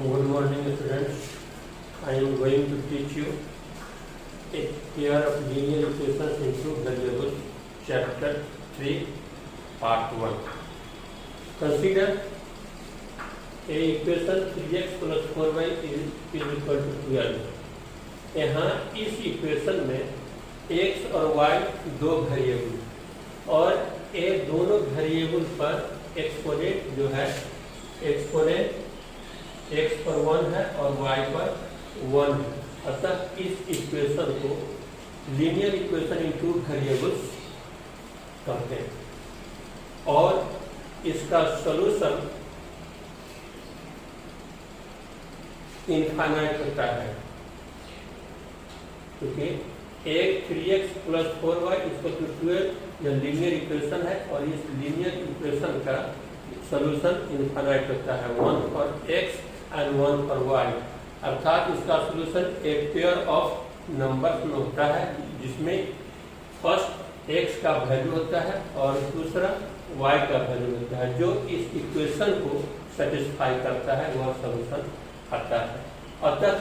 Good morning, students. I am going to teach you a pair of linear equations into variables, chapter 3, part 1. Consider a equation 3x plus 4y is equal to 12. यहाँ इस equation में x और y दो variable और ये दोनों variable पर exponent जो है एक्सपोनेंट x पर 1 है और y पर 1 है। अतः इस इक्वेशन को linear equation in two variables कहते हैं और इसका सॉल्यूशन इनफाइनाइट होता है, क्योंकि एक 3x plus 4y equal to 12 यह लीनियर इक्वेशन है और इस लीनियर इक्वेशन का सॉल्यूशन इनफाइनाइट होता है, 1 for x and 1 for y। अर्थात इसका सॉल्यूशन एक पेयर ऑफ नंबर्स में होता है जिसमें फर्स्ट x का वैल्यू होता है और दूसरा y का वैल्यू होता है। जो इस इक्वेशन को सेटिस्फाई करता है वह सॉल्यूशन आता है। अतः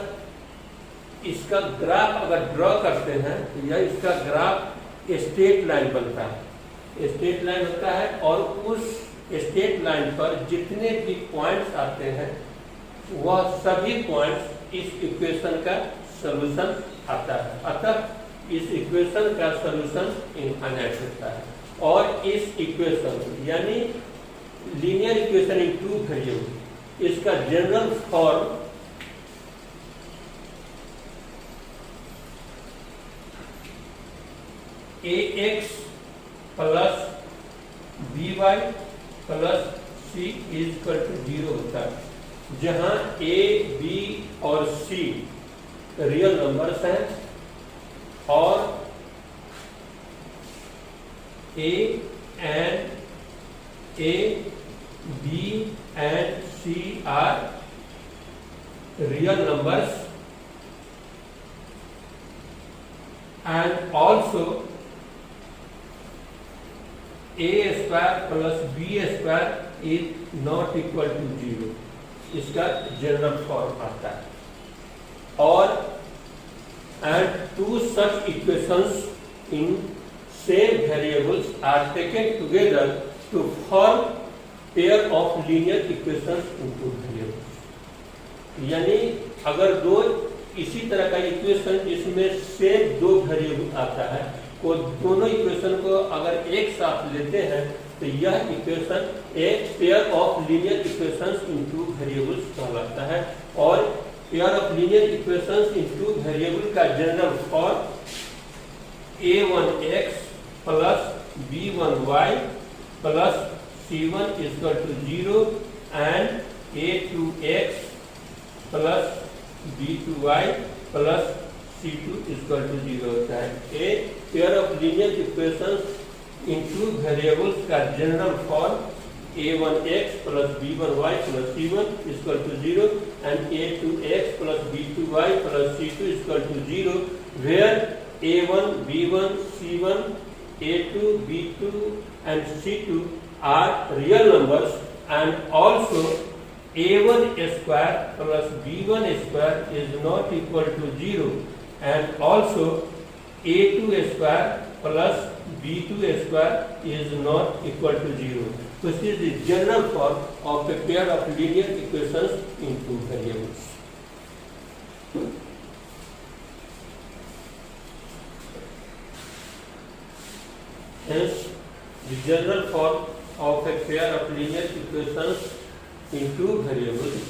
इसका ग्राफ अगर ड्रॉ करते हैं तो यह इसका ग्राफ स्ट्रेट लाइन बनता है, स्ट्रेट लाइन होता है और उस स्ट्रेट लाइन पर जितने भी पॉइंट्स आते हैं वह सभी पॉइंट्स इस इक्वेशन का सॉल्यूशन आता है। अतः इस इक्वेशन का सॉल्यूशन इनफाइनाइट होता है और इस इक्वेशन यानी linear equation in two variable इसका general form ax plus by plus c is equal to 0 होता है, जहां a, b और c रियल नंबर्स हैं और a, b and c are real numbers and also a square plus b square is not equal to 0। इसका general form आता है और and two such equations in same variables are taken together to form pair of linear equations in two variables। यानी अगर दो इसी तरह का इक्वेशन जिसमें सेम दो वेरिएबल आता है वो दोनों इक्वेशन को अगर एक साथ लेते हैं तो यह इक्वेशन एक pair of linear equations in two variables कहलाता है। और pair of linear equations in two variable का general form a1x plus b1y plus c1 equal to 0 and a2x plus b2y plus c2 equal to 0 होता है। A pair of linear equations in two variables का general form a1x plus b1y plus c1 equal to 0 and a2x plus b2y plus c2 equal to 0 where a1 b1 c1 a2 b2 and c2 are real numbers and also a1 square plus b1 square is not equal to 0 and also a2 square plus b2 square is not equal to 0. So this is the general form of a pair of linear equations in two variables. Hence, the general form of a pair of linear equations in two variables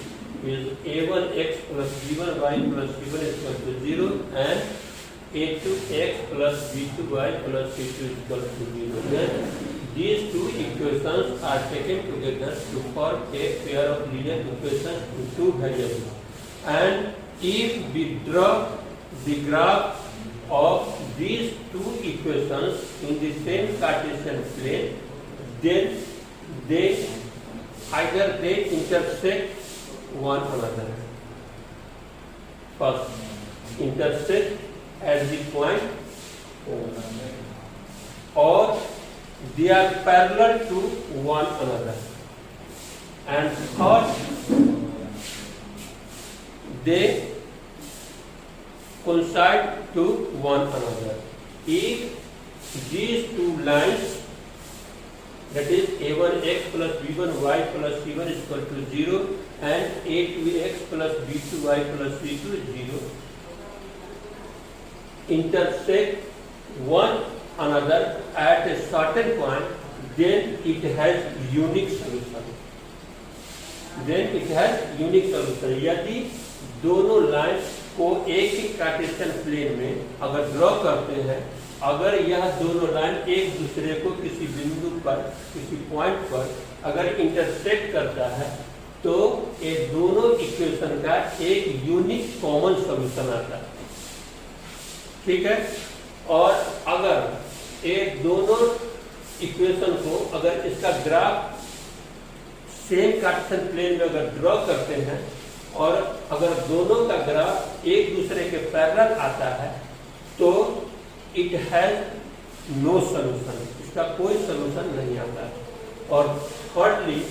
is a1x plus b1y plus c1 is equal to 0 and a2x plus b2y plus c2 is equal to 0. Then these two equations are taken together to form a pair of linear equations in two variables. And if we draw the graph of these two equations in the same Cartesian plane, then either they intersect one another. First, intersect at the point O, or they are parallel to one another. And third, they coincide to one another. If these two lines, that is a1x plus b1y plus c1 is equal to 0 and a2x plus b2y plus c2 is 0, intersect one another at a certain point, then it has unique solution. Then it has unique solution. यदि दोनों lines को एक ही Cartesian plane में अगर draw करते हैं, अगर यह दोनों लाइन एक दूसरे को किसी बिंदु पर, किसी पॉइंट पर अगर इंटरसेक्ट करता है, तो ये दोनों इक्वेशन का एक यूनिक कॉमन सॉल्यूशन आता है। ठीक है। और अगर ये दोनों इक्वेशन को अगर इसका ग्राफ सेम कार्टेशियन प्लेन में अगर ड्रॉ करते हैं और अगर दोनों का ग्राफ एक दूसरे के पैरेलल आता है, तो इट हैज नो सॉल्यूशन, इसका कोई सॉल्यूशन नहीं आता है। और थर्डली,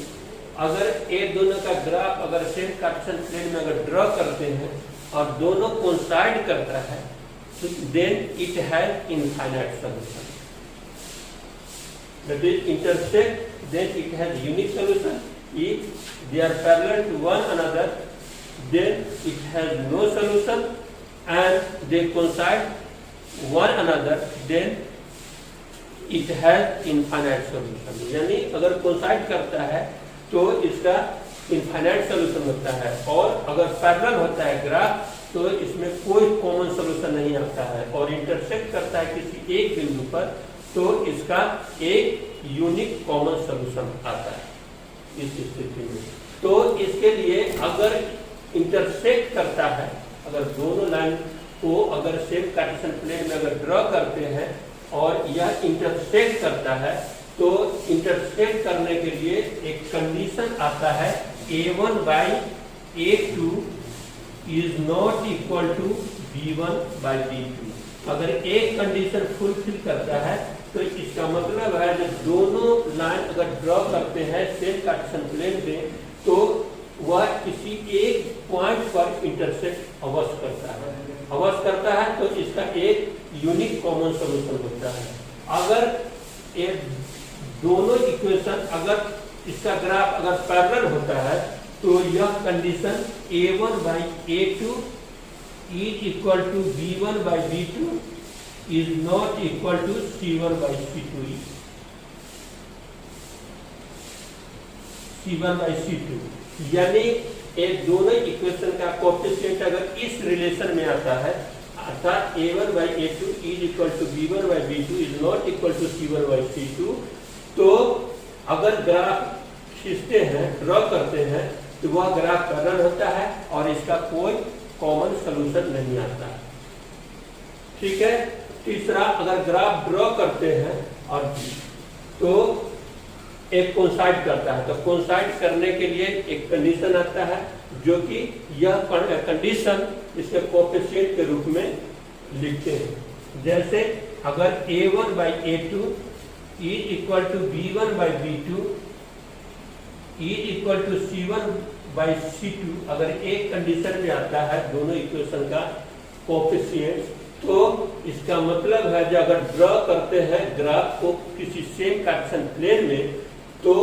अगर एक दोनों का ग्राफ अगर सेम कार्टेशियन प्लेन में अगर ड्रॉ करते हैं और दोनों कोइंसाइड करता है, तो then it has infinite solution. That is intersect, then it has unique solution. If they are parallel to one another, then it has no solution, and they coincide one another, then it has infinite solution. यानी अगर coincide करता है तो इसका infinite solution होता है, और अगर parallel होता है ग्राफ तो इसमें कोई common solution नहीं आता है, और intersect करता है किसी एक बिंदु पर तो इसका एक यूनिक कॉमन सॉल्यूशन आता है इस स्थिति में। तो इसके लिए अगर इंटरसेक्ट करता है, अगर दोनों लाइन को अगर सेम कार्टेशियन प्लेन में अगर ड्रॉ करते हैं और यह इंटरसेक्ट करता है, तो इंटरसेक्ट करने के लिए एक कंडीशन आता है a1 by a2 is not equal to b1 by b2। अगर एक कंडीशन फुलफिल करता है तो इसका मतलब है कि दोनों लाइन अगर ड्रॉ करते हैं सेम कार्टेशियन प्लेन में, तो वह किसी एक पॉइंट पर इंटरसेक्ट अवश्य करता है, तो इसका एक यूनिक कॉमन सॉल्यूशन होता है। अगर ये दोनों इक्वेशन अगर इसका ग्राफ अगर पैरेलल होता है, तो यह condition a1 by a2 is equal to b1 by b2 is not equal to c1 by c2 यानी ये दोनों इक्वेशन का कोएफिशिएंट अगर इस रिलेशन में आता है, अर्थात a1 by a2 is equal to b1 by b2 is not equal to c1 by c2, तो अगर ग्राफ खींचते हैं, ड्रॉ करते हैं, तो वह ग्राफ पैरेलल होता है और इसका कोई कॉमन सॉल्यूशन नहीं आता। ठीक है। तीसरा, अगर ग्राफ ड्रॉ करते हैं और तो एक कोइंसाइड करता है, तो कोइंसाइड करने के लिए एक कंडीशन आता है, जो कि यह कंडीशन इसके कोएफिशिएंट के रूप में लिखते हैं। जैसे अगर a1 by a2 is equal to b1 by b2 is equal to c1 by c2, अगर एक कंडीशन में आता है दोनों इक्वेशन का कोएफिशिएंट, तो इसका मतलब है कि अगर ड्रॉ करते हैं ग्राफ को किसी सेम कार्टेशियन प्लेन में, तो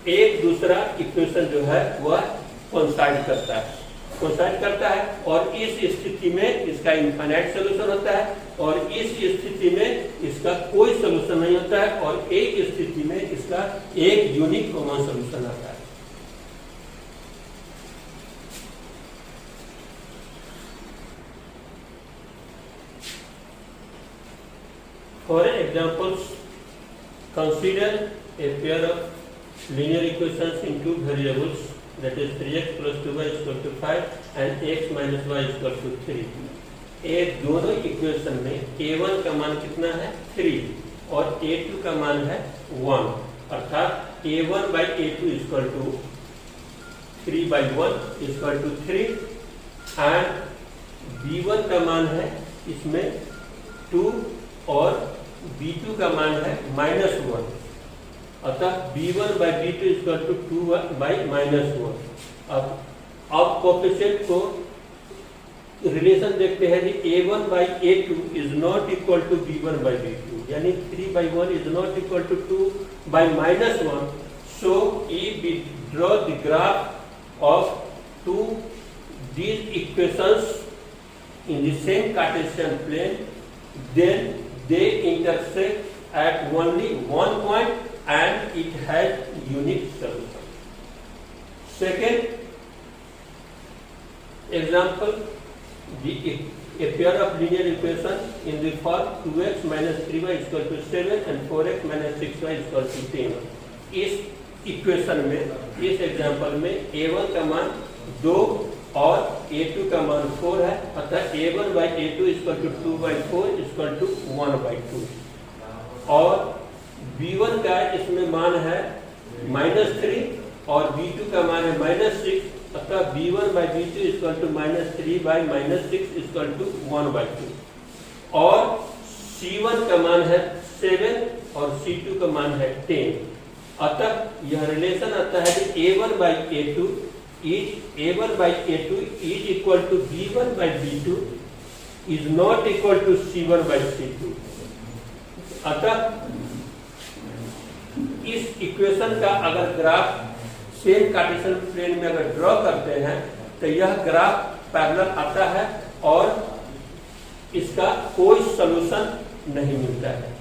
एक दूसरा इक्वेशन जो है वह कोइंसाइड करता है और इस स्थिति में इसका इनफाइनाइट सॉल्यूशन होता है, और इस स्थिति में इसका कोई सॉल्यूशन नहीं होता है, और एक स्थिति में इसका एक यूनिक कॉमन सॉल्यूशन आता है। For examples, consider a pair of linear equations in two variables, that is 3x plus 2y is equal to 5 and x minus y is equal to 3। ये दोनों इक्वेशन में a1 का मान कितना है 3 और a2 का मान है 1, अर्थात a1 by a2 is equal to 3 by 1 is equal to 3 and b1 का मान है इसमें 2 और b2 का मान है -1, अतः b1 by b2 is equal to 2 by -1। अब कोएफिशिएंट को रिलेशन देखते हैं कि A1 by A2 is not equal to B1 by B2, यानी 3 by 1 is not equal to 2 by minus 1. So if we draw the graph of two these equations in the same Cartesian plane, then they intersect at only one point and it has unique solution. Second example, a pair of linear equations in the form 2x minus 3y is equal to 7 and 4x minus 6y is equal to 10. इस equation में, इस example में a1 का मान 2 और a2 का मान 4 है, अतः a1 by a2 is equal to 2 by 4 is equal to 1 by 2. और b1 का इसमें मान है -3 और b2 का मान है -6, अतः b1 by b2 is equal to -3 by -6 is equal to 1 by 2. और c1 का मान है 7 और c2 का मान है 10. अतः यह रिलेशन आता है कि a1 by a2 is equal to b1 by b2 is not equal to c1 by c2. अतः इस इक्वेशन का अगर ग्राफ सेम कार्टेशियन प्लेन में अगर ड्रॉ करते हैं तो यह ग्राफ पैरेलल आता है और इसका कोई सॉल्यूशन नहीं मिलता है.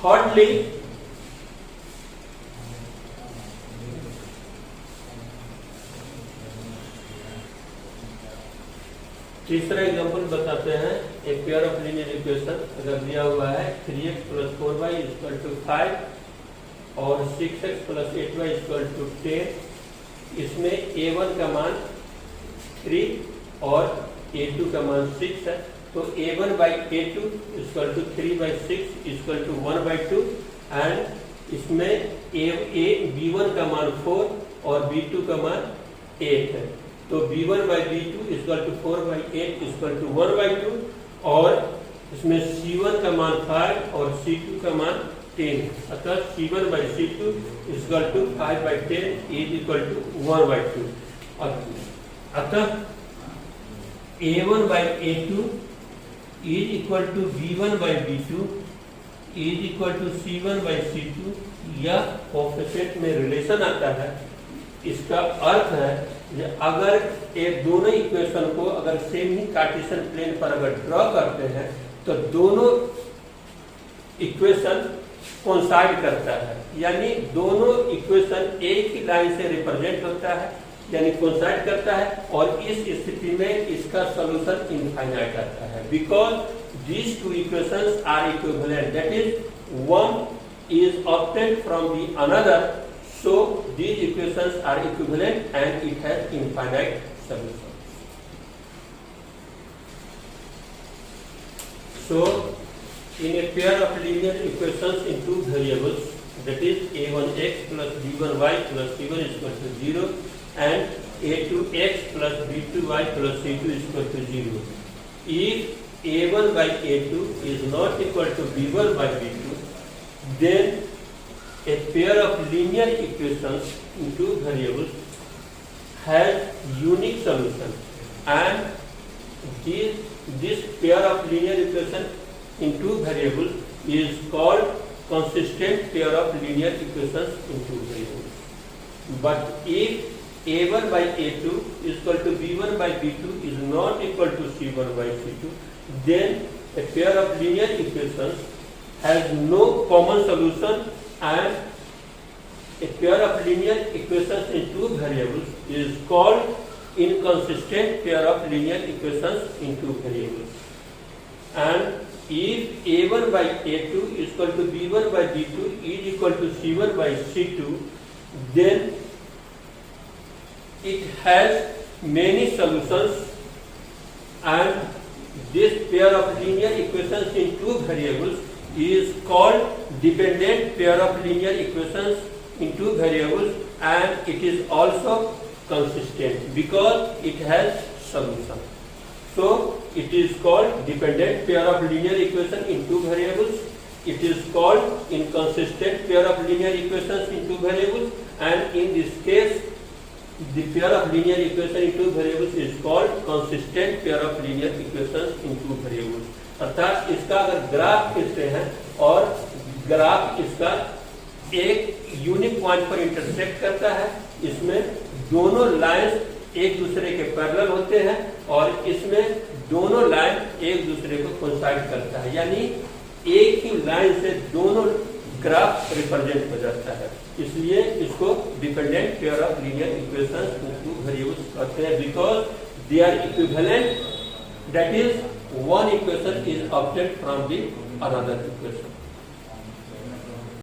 थर्डली, तीसरा एग्जांपल बताते हैं. एक पेयर ऑफ लीनियर इक्वेशन अगर दिया हुआ है 3x plus 4y is equal to 5 और 6x plus 8y is equal to 10. इसमें a1 का मान 3 और a2 का मान 6 है, तो a1 by a2 is equal to 3 by 6 is equal to 1 by 2 and इसमें b1 का मान 4 और b2 का मान 8 है, तो b1 by b2 is equal to 4 by 8 is equal to 1 by 2 और इसमें c1 का मान 5 और c2 का मान 10, अतः c1 by c2 is equal to 5 by 10 is equal to 1 by 2. अतः a1 by a2 is equal to b1 by b2 is equal to c1 by c2. यह कोएफिशिएंट में रिलेशन आता है. इसका अर्थ है कि अगर ये दोनों इक्वेशन को अगर सेम ही कार्टेशियन प्लेन पर अगर ड्रॉ करते हैं तो दोनों इक्वेशन कोइंसाइड करता है, यानी दोनों इक्वेशन एक ही लाइन से रिप्रेजेंट होता है, यानी कोइंसाइड करता है, और इस स्थिति में इसका सॉल्यूशन इनफाइनाइट आता है. Because these two equations are equivalent, that is one is obtained from the another, so these equations are equivalent and it has infinite solution. So in a pair of linear equations in two variables, that is a1x plus b1y plus c1 is equal to 0 and a2x plus b2y plus c2 is equal to 0, if a1 by a2 is not equal to b1 by b2, then a pair of linear equations in two variables has unique solution, and this pair of linear equations in two variables is called consistent pair of linear equations in two variables. But if a1 by a2 is equal to b1 by b2 is not equal to c1 by c2, then a pair of linear equations has no common solution, and a pair of linear equations in two variables is called inconsistent pair of linear equations in two variables. And if a1 by a2 is equal to b1 by b2 is equal to c1 by c2, then it has many solutions, and this pair of linear equations in two variables is called dependent pair of linear equations in two variables, and it is also consistent because it has solution. So it is called dependent pair of linear equation in two variables, it is called inconsistent pair of linear equations in two variables, and in this case the pair of linear equation in two variables is called consistent pair of linear equations in two variables। अर्थात इसका अगर graph खींचते हैं और graph इसका एक unique point पर intersect करता है, इसमें दोनों लाइंस एक दूसरे के पैरेलल होते हैं और इसमें दोनों लाइन एक दूसरे को कोइंसाइड करता है, यानी एक ही लाइन से दोनों ग्राफ रिप्रेजेंट हो जाता है। इसलिए इसको dependent pair of linear equations in two variables कहते हैं, because they are equivalent, that is one equation is obtained from the another equation।